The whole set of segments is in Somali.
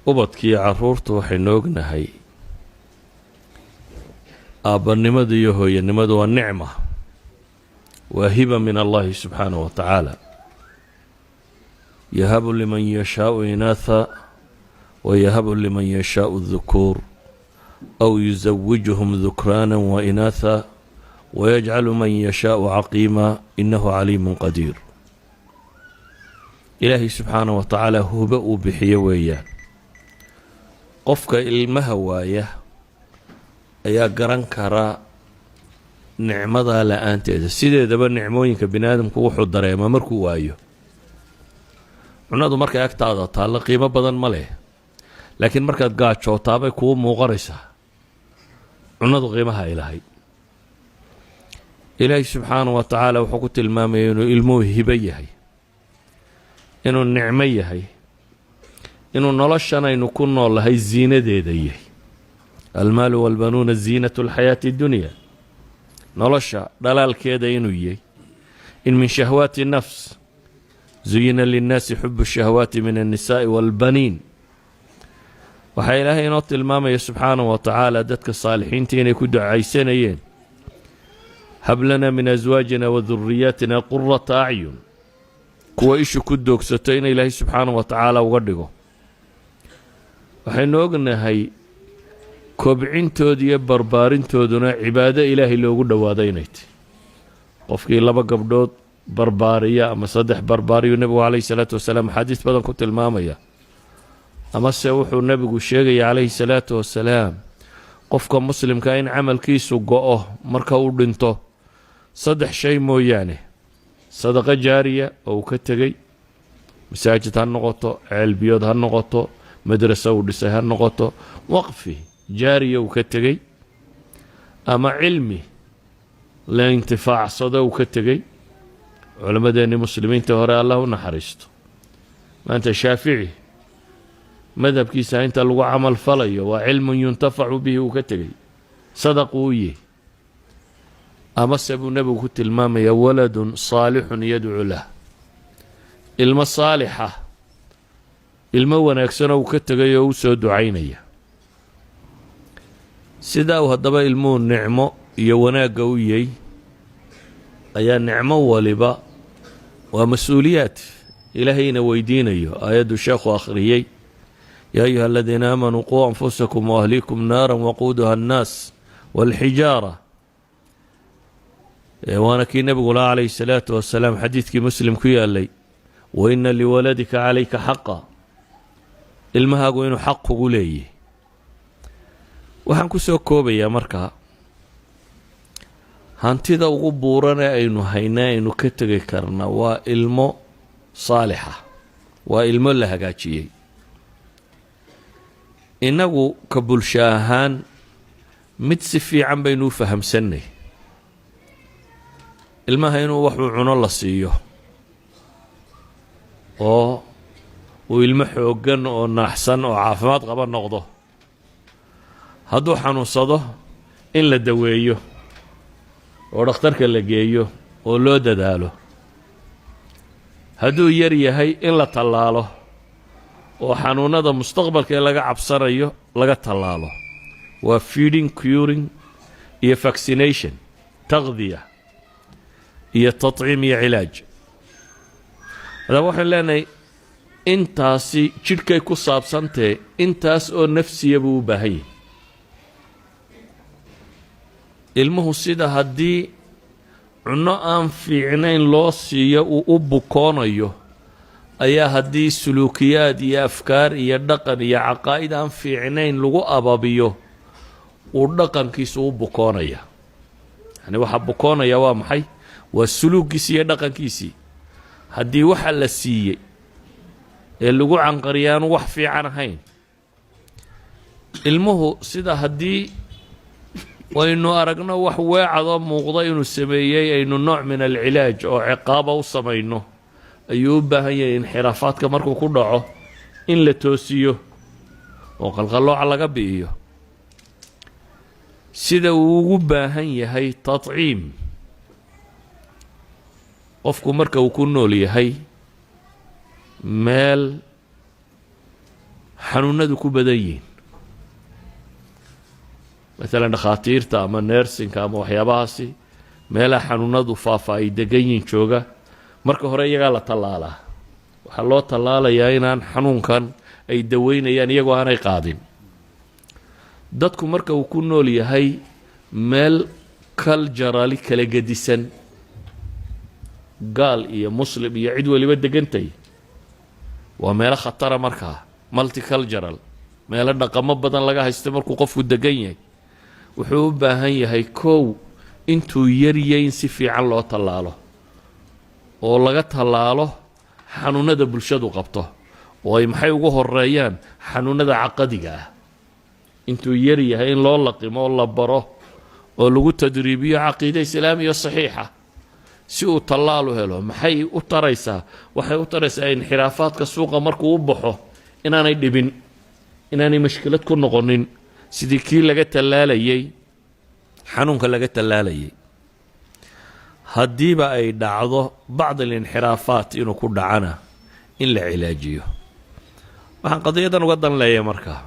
ubadkii carruurtu waxaynu ognahay aabbanimadu iyo hooyanimadu waa nicma waa hiba min allahi subxaanahu wa tacaala yahabu liman yashaau inaatha wayahabu liman yashaau dhukuur aw yuzawijuhum dhukraana wa inaatha wayajcalu man yashaau caqiima inahu caliimun qadiir ilaahay subxaanahu wa tacaala huba uu bixiyo weeyaan qofka ilmaha waaya ayaa garan kara nicmada la-aanteeda sideedaba nicmooyinka bini aadamku wuxuu dareemaa markuu waayo cunadu markay agtaada taalla qiimo badan ma leh laakiin markaad gaajootaabay kuu muuqanaysaa cunadu qiimaha ay lahayd ilaahay subxaanahu wa tacaala wuxuu ku tilmaamaya inuu ilmuhu hibo yahay inuu nicmo yahay inuu noloshan aynu ku nool lahay ziinadeeda yahay almaalu walbanuuna ziinatu alxayaati addunya nolosha dhalaalkeeda inuu yahay in min shahwaati nafs zuyina linnaasi xubu shahawaati min annisaa'i waalbaniin waxaa ilaahay inoo tilmaamaya subxaanahu wa tacaala dadka saalixiinta inay ku ducaysanayeen hab lanaa min aswaajina wa duriyaatina qurata acyun kuwa ishu ku doogsato in ilaahay subxaanahu wa tacaala uga dhigo waxaynu ognahay kobcintooda iyo barbaarintooduna cibaado ilaahay loogu dhowaado inay tahy qofkii 2 gabdhood barbaariya ama 3 barbaariyuu nebigu calayhi salaatu wasalaam axaadiis badan ku tilmaamaya amase wuxuu nebigu sheegaya calayhi salaatu wasalaam qofka muslimka in camalkiisu go-o marka uu dhinto 3 shay mooyaane sadaqa jaariya oo uu ka tegey masaajid ha noqoto ceelbiyood ha noqoto madrasa uu dhisay ha noqoto waqfi jaariya uu ka tegey ama cilmi la intifaacsado uu ka tegey culammadeenni muslimiinta hore allah u naxariisto maanta shaafici madhabkiisa inta lagu camal falayo waa cilmun yuntafacu bihi uu ka tegey sadaq uu yahay amase buu nebigu ku tilmaamaya waladun saalixun yadcu lah ilmo saalixa ilmo wanaagsanoo uu ka tegay oo u soo ducaynaya sidaa uu haddaba ilmuhu nicmo iyo wanaagga u yahay ayaa nicmo waliba waa mas-uuliyaad ilaahayna weydiinayo aayaddu sheekhu akhriyey yaa ayuha aladiina aamanuu quu anfusakum waahliikum naaran waquuduha annaas waalxijaara waana kii nebigu laha calayhi salaatu wasalaam xadiidkii muslim ku yaalay waina liwaladika calayka xaqa ilmahaagu inuu xaq kugu leeyahy waxaan ku soo koobayaa markaa hantida ugu buurane aynu haynaa aynu ka tegi karna waa ilmo saalixa waa ilmo la hagaajiyey innagu ka bulsho ahaan mid si fiican baynu u fahamsannay ilmaha inuu waxuu cuno la siiyo oo uu ilmo xooggan oo naaxsan oo caafimaad qaba noqdo hadduu xanuunsado in la daweeyo oo dhakhtarka la geeyo oo loo dadaalo hadduu yar yahay in la tallaalo oo xanuunada mustaqbalka ee laga cabsanayo laga tallaalo waa feeding curing iyo vaccination taqdiya iyo tatciim iyo cilaaj haddaba waxaan leenahay intaasi jidhkay ku saabsantahe intaas oo nafsiya buu u baahan yahay ilmuhu sida haddii cunno aan fiicnayn loo siiyo uu u bukoonayo ayaa haddii suluukiyaad iyo afkaar iyo dhaqan iyo caqaa'id aan fiicnayn lagu ababiyo uu dhaqankiisu u bukoonaya yani waxaa bukoonaya waa maxay waa suluuggiisii iyo dhaqankiisii haddii waxa la siiyey ee lagu canqariya aanu wax fiican ahayn ilmuhu sida haddii waynu aragno wax weecadoo muuqda inuu sameeyey aynu nooc min alcilaaj oo ciqaaba u samayno ayuu u baahan yahay inxiraafaadka markuu ku dhaco in la toosiyo oo qalqallooca laga bi'iyo sida uu ugu baahan yahay tatciim qofku marka uu ku nool yahay meel xanuunadu ku badan yihiin maalan dhakhaatiirta ama neersinka ama waxyaabahaasi meelaha xanuunadu faafa ay degan yihiin jooga marka hore iyagaa la tallaalaa waxaa loo tallaalayaa inaan xanuunkan ay daweynayaan iyagoo aanay qaadin dadku marka uu ku nool yahay meel culturally kala gedisan gaal iyo muslim iyo cid waliba degantay waa meelo khatara markaa multicultural meelo dhaqamo badan laga haysta markuu qofku degan yahay wuxuu u baahan yahay kow intuu yaryahay in si fiican loo tallaalo oo laga tallaalo xanuunada bulshadu qabto oo ay maxay ugu horeeyaan xanuunada caqadiga ah intuu yar yahay in loo laqimo oo la baro oo lagu tadriibiyo caqiide islaamiya saxiixa si uu tallaal u helo maxay u taraysaa waxay u taraysaa inxiraafaadka suuqa markuu u baxo inaanay dhibin inaanay mashkilad ku noqonin sidii kii laga tallaalayay xanuunka laga tallaalayay haddiiba ay dhacdo bacd alinxiraafaat inuu ku dhacana in la cilaajiyo waxaan qadiyadan uga dan leeyahay markaa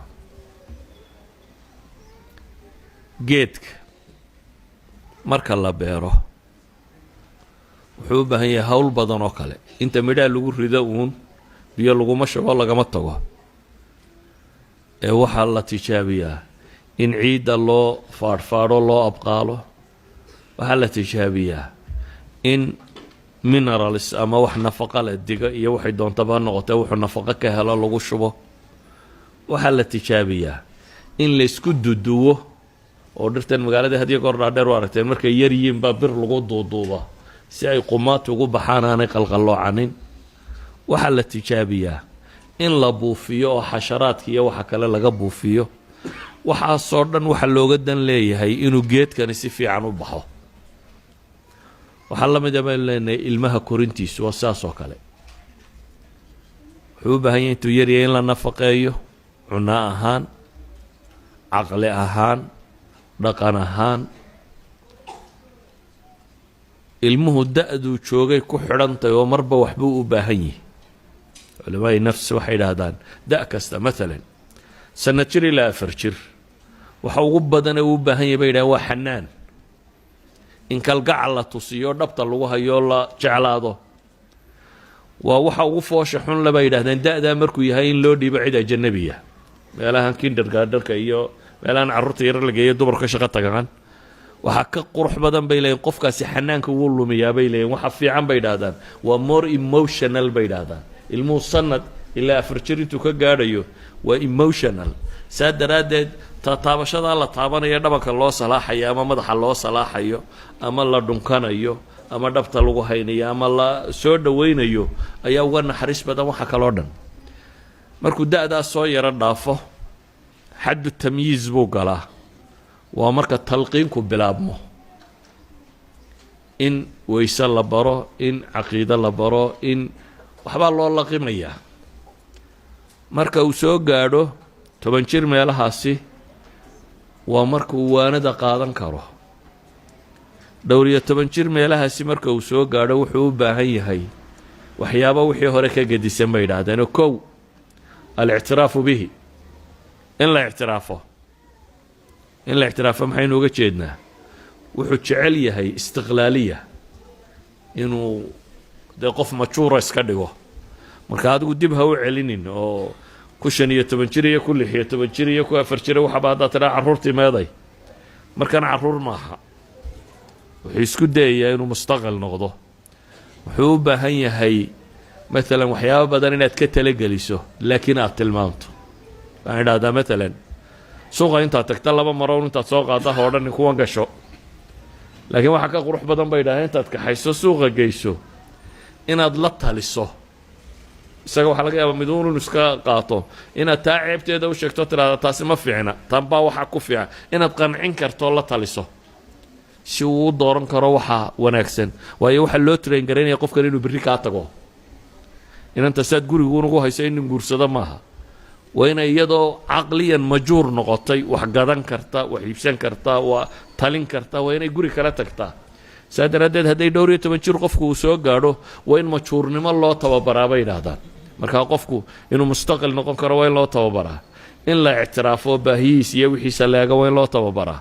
geedka marka la beero wuxuu u baahan yahay hawl badan oo kale inta midhaha lagu rido uun biyo laguma shubo lagama tago ee waxaa la tijaabiyaa in ciidda loo faadhfaadho loo abqaalo waxaa la tijaabiyaa in minerals ama wax nafaqa leh diga iyo waxay doontaba noqotee wuxuu nafaqo ka helo lagu shubo waxaa la tijaabiyaa in laysku duduwo oo dhirtan magaalada hadiyo goor dhaadheer u aragteen markay yar yihiin baa bir lagu duuduuba si ay qumaat ugu baxaan aanay qalqalloocanin waxaa la tijaabiyaa in la buufiyo oo xasharaadka iyo waxa kale laga buufiyo waxaasoo dhan waxa looga dan leeyahay inuu geedkani si fiican u baxo waxaa la mid ah baynu leenahay ilmaha korintiisu waa saas oo kale wuxuu u baahan yahay intuu yaryahay in la nafaqeeyo cunno ahaan caqli ahaan dhaqan ahaan ilmuhu da-duu joogay ku xidhantahy oo marba waxbuu u baahan yihi culamaai nafs waxay idhaahdaan da' kasta maalan sanad jir ilaa 4 jir waxa ugu badan ee uu u baahan yahy bay yidhahdeen waa xanaan in kalgacal la tusiyo dhabta lagu hayo la jeclaado waa waxa ugu foosha xun le bay yidhahdeen da-daa markuu yahay in loo dhiibo cid ajanabiya meelahan kindergardarka iyo meelahan carruurta yar la geeyo dumarka shaqo tagaan waxaa ka qurux badan bay leeyiin qofkaasi xanaanka wuu lumiyaa bay leeyiin waxa fiican bay yidhaahdaan waa more emotional bay yidhaahdaan ilmuhu sanad ilaa 4 jir intuu ka gaadhayo waa emotional saa daraaddeed taabashadaa la taabanayo dhabanka loo salaaxayo ama madaxa loo salaaxayo ama la dhunkanayo ama dhabta lagu haynayo ama la soo dhawaynayo ayaa uga naxariis badan waxa kaloo dhan markuu da-daas soo yaro dhaafo xaddu tamyiiz buu galaa waa marka talqiinku bilaabmo in weyse la baro in caqiido la baro in waxbaa loo laqimayaa marka uu soo gaadho 10 jir meelahaasi waa marka uu waanada qaadan karo dhowr iyo 10 jir meelahaasi marka uu soo gaadho wuxuu u baahan yahay waxyaabo wixii hore ka gedisan bay yidhaahdeen kow alictiraafu bihi in la ictiraafo maxaynu uga jeednaa wuxuu jecel yahay istiqlaaliya inuu dee qof majuura iska dhigo marka adigu dib ha u celinin oo ku 15 jir iyo ku 16 jir iyo ku 4 jir waxaba haddaad tidhaa carruurtii meeday markana carruur maaha wuxuu isku dayayaa inuu mustaqil noqdo wuxuu u baahan yahay maalan waxyaabo badan inaad ka talageliso laakiin aad tilmaamto waxaan idhahdaa maalan suuqa intaad tagta 2 maroon intaad soo qaada oo dhan kuwan gasho laakiin waxa ka qurux badan bay yidhahdeen intaad kaxayso suuqa geyso inaad la taliso isaga waxaa laga yaabaa miduun inuu iska qaato inaad taa ceebteeda u sheegto tiraahda taasi ma fiicna tan baa waxaa ku fiican inaad qancin karto la taliso si uu u dooran karo waxa wanaagsan waayo waxaa loo train garaynaya qofkan inuu berri kaa tago inanta saad guriguunugu hayso in guursado maaha waa inay iyadoo caqliyan majuur noqotay wax gadan karta wax iibsan karta waa talin karta waa inay guri kala tagtaa saa daraaddeed hadday dhowr iyo 10 jir qofku uu soo gaadho waa in majuurnimo loo tababaraa bay yidhaahdaan markaa qofku inuu mustaqil noqon karo waa in loo tababaraa in la ictiraafo baahiyiis iyo wixiisa leega waa in loo tababaraa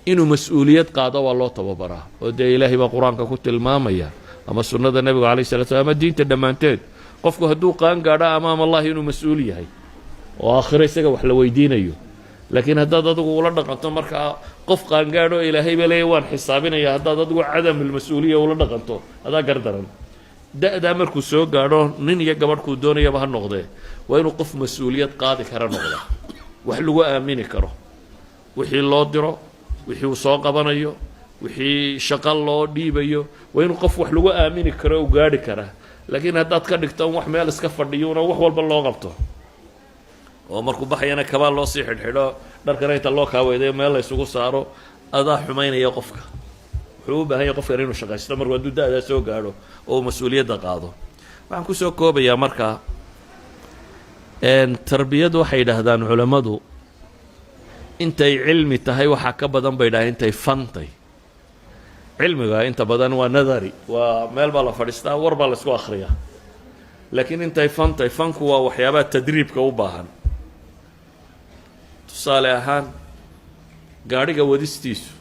inuu mas-uuliyad qaado waa loo tababaraa oo dee ilaahay baa qur-aanka ku tilmaamaya ama sunnada nebiga calayh salatu slam ama diinta dhammaanteed qofku hadduu qaan gaadho amaam allahi inuu mas-uul yahay oo aakhiro isaga wax la weydiinayo laakiin haddaad adigu ula dhaqanto markaa qof qaangaadho ilaahay baa leeya waan xisaabinaya haddaad adigu cadamulmas-uuliya ula dhaqanto adaa gardaran da-daa markuu soo gaadho nin iyo gabadhkuu doonayaba ha noqdee waa inuu qof mas-uuliyad qaadi kara noqda wax lagu aamini karo wixii loo diro wixii uu soo qabanayo wixii shaqo loo dhiibayo waa inuu qof wax lagu aamini karo u gaadhi karaa laakiin haddaad ka dhigto wax meel iska fadhiyuuna wax walba loo qabto oo markuu baxayana kabaa loo sii xidhxidho dharkana inta loo kaaweydayo meel la ysugu saaro adaa xumaynaya qofka wuxuu u baahan yahay qofkan inuu shaqaysto markuu hadduu da-daa soo gaadho oo uu mas-uuliyadda qaado waxaan kusoo koobayaa markaa tarbiyadu waxay yidhaahdaan culammadu intay cilmi tahay waxaa ka badan bay dhahay intay fantay cilmiga inta badan waa nadari waa meel baa la fadhiistaa war baa la isku akhriyaa laakiin intay fantay fanku waa waxyaabaha tadriibka u baahan tusaale ahaan gaadhiga wadistiisu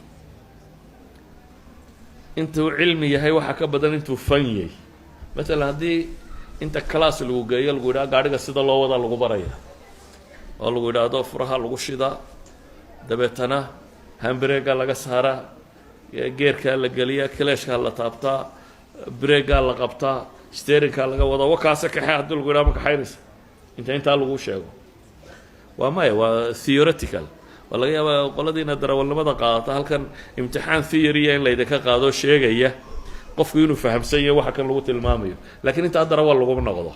intuu cilmi yahay waxaa ka badan intuu fan yahay maalan haddii inta class lagu geeyo lagu yidhaha gaadhiga sida loo wadaa lagu baraya oo lagu yidhaahdo furaha lagu shidaa dabeetana hambareegaa laga saaraa geerkaa la geliyaa kaleeshkaa la taabtaa breegaa la qabtaa steerinkaa laga wadaa wakaase kaxee haddii lagu yidhaha ma kaxaynaysa intaa lagu sheego waa maya waa theoretical waa laga yaabaa qoladiina darawalnimada qaadata halkan imtixaan theory-a in laydinka qaado sheegaya qofku inuu fahamsan yahay waxa kan lagu tilmaamayo laakiin intaa darawal laguma noqdo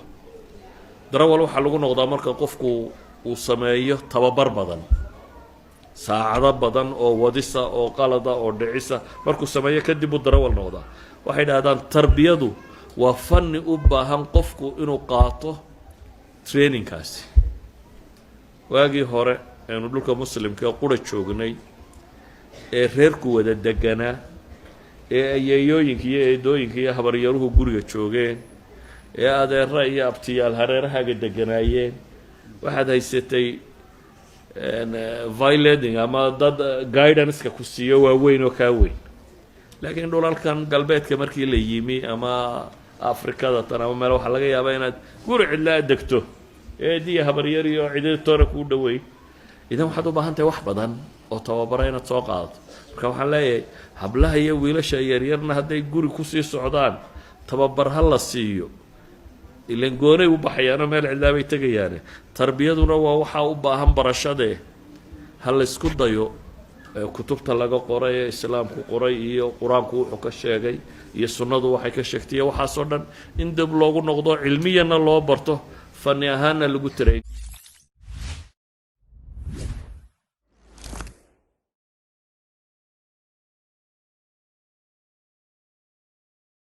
darawal waxaa lagu noqdaa marka qofku uu sameeyo tababar badan saacado badan oo wadisa oo qalada oo dhicisa markuu sameeyo kadib uu darawal noqdaa waxay dhahdaan tarbiyadu waa fanni u baahan qofku inuu qaato trainingkaasi waagii hore aynu dhulka muslimka qura joognay ee reerku wada deganaa ee ayeeyooyinka iyo eedooyinka iyo habaryaruhu guriga joogeen ee adeera iyo abtiyaal hareerahaaga deganaayeen waxaad haysatay violating ama dad guidance-ka ku siiyo waaweyn oo kaa weyn laakiin dhulalkan galbeedka markii la yimi ama afrikada tan ama meel waxaa laga yaabaa inaad guri cidlaa degto eediya habaryar iyo ciditoona kuu dhaweyn idan waxaad u baahan tahay wax badan oo tababara inaad soo qaadato marka waxaan leeyahay hablaha iyo wiilasha yaryarna hadday guri kusii socdaan tababar ha la siiyo ilan goonay u baxayaano meel cidlaabay tegayaane tarbiyaduna waa waxaa u baahan barashadee ha la ysku dayo kutubta laga qoray ee islaamku qoray iyo qur-aanku wuxuu ka sheegay iyo sunnadu waxay ka sheegtay iyo waxaasoo dhan in dib loogu noqdo cilmiyana loo barto fanni ahaanna lagu tarayn